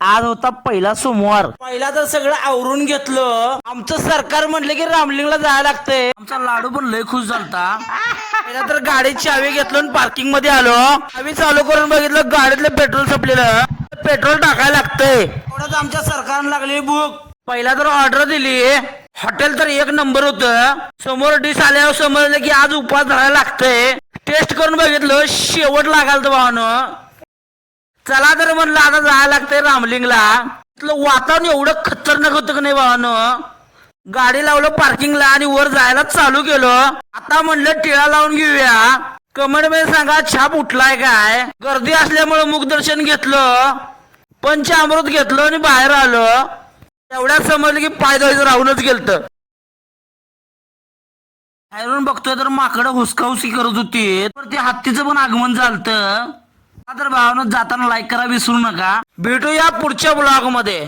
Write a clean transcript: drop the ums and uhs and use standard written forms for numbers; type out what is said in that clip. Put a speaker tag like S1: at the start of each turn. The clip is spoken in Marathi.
S1: आज होता पहिला सोमवार. पहिला तर सगळं आवरून घेतलं. आमचं सरकार म्हटलं की रामलिंगला जायला लागतंय. आमचा लाडू पण लय खुश झालता. पहिला तर गाडीची चावी घेतलो आणि पार्किंग मध्ये आलो. चावी चालू करून बघितलं गाडीतलं पेट्रोल संपलेलं. पेट्रोल टाकायला लागतंय. एवढंच आमच्या सरकारनं लागली बुक. पहिला तर ऑर्डर दिली. हॉटेल तर एक नंबर होतं. समोर डिश आल्यावर समजलं की आज उपवास धरायला लागतंय. टेस्ट करून बघितलं शेवट लागाल तर भावानं. चला तर म्हणलं आता जायला लागतंय रामलिंगला. वातावरण एवढं खतरनाक होतं की नाही भावानं. गाडी लावलं पार्किंगला आणि वर जायला चालू केलं. आता म्हणलं टिळा लावून घेऊया. कमेंट मध्ये सांगा छाप उठलाय काय. गर्दी असल्यामुळे मुखदर्शन घेतलं. पंचामृत घेतलं आणि बाहेर आलं. एवढ्यात समजलं की पाय धुवायचं राहूनच गेलत. बाहेरून बघतोय तर माकडं हुसकाहुसकी करत होती. ते हत्तीचं पण आगमन झालतं. तर भावानं जाताना लाईक करा विसरू नका. भेटूया पुढच्या ब्लॉग मध्ये.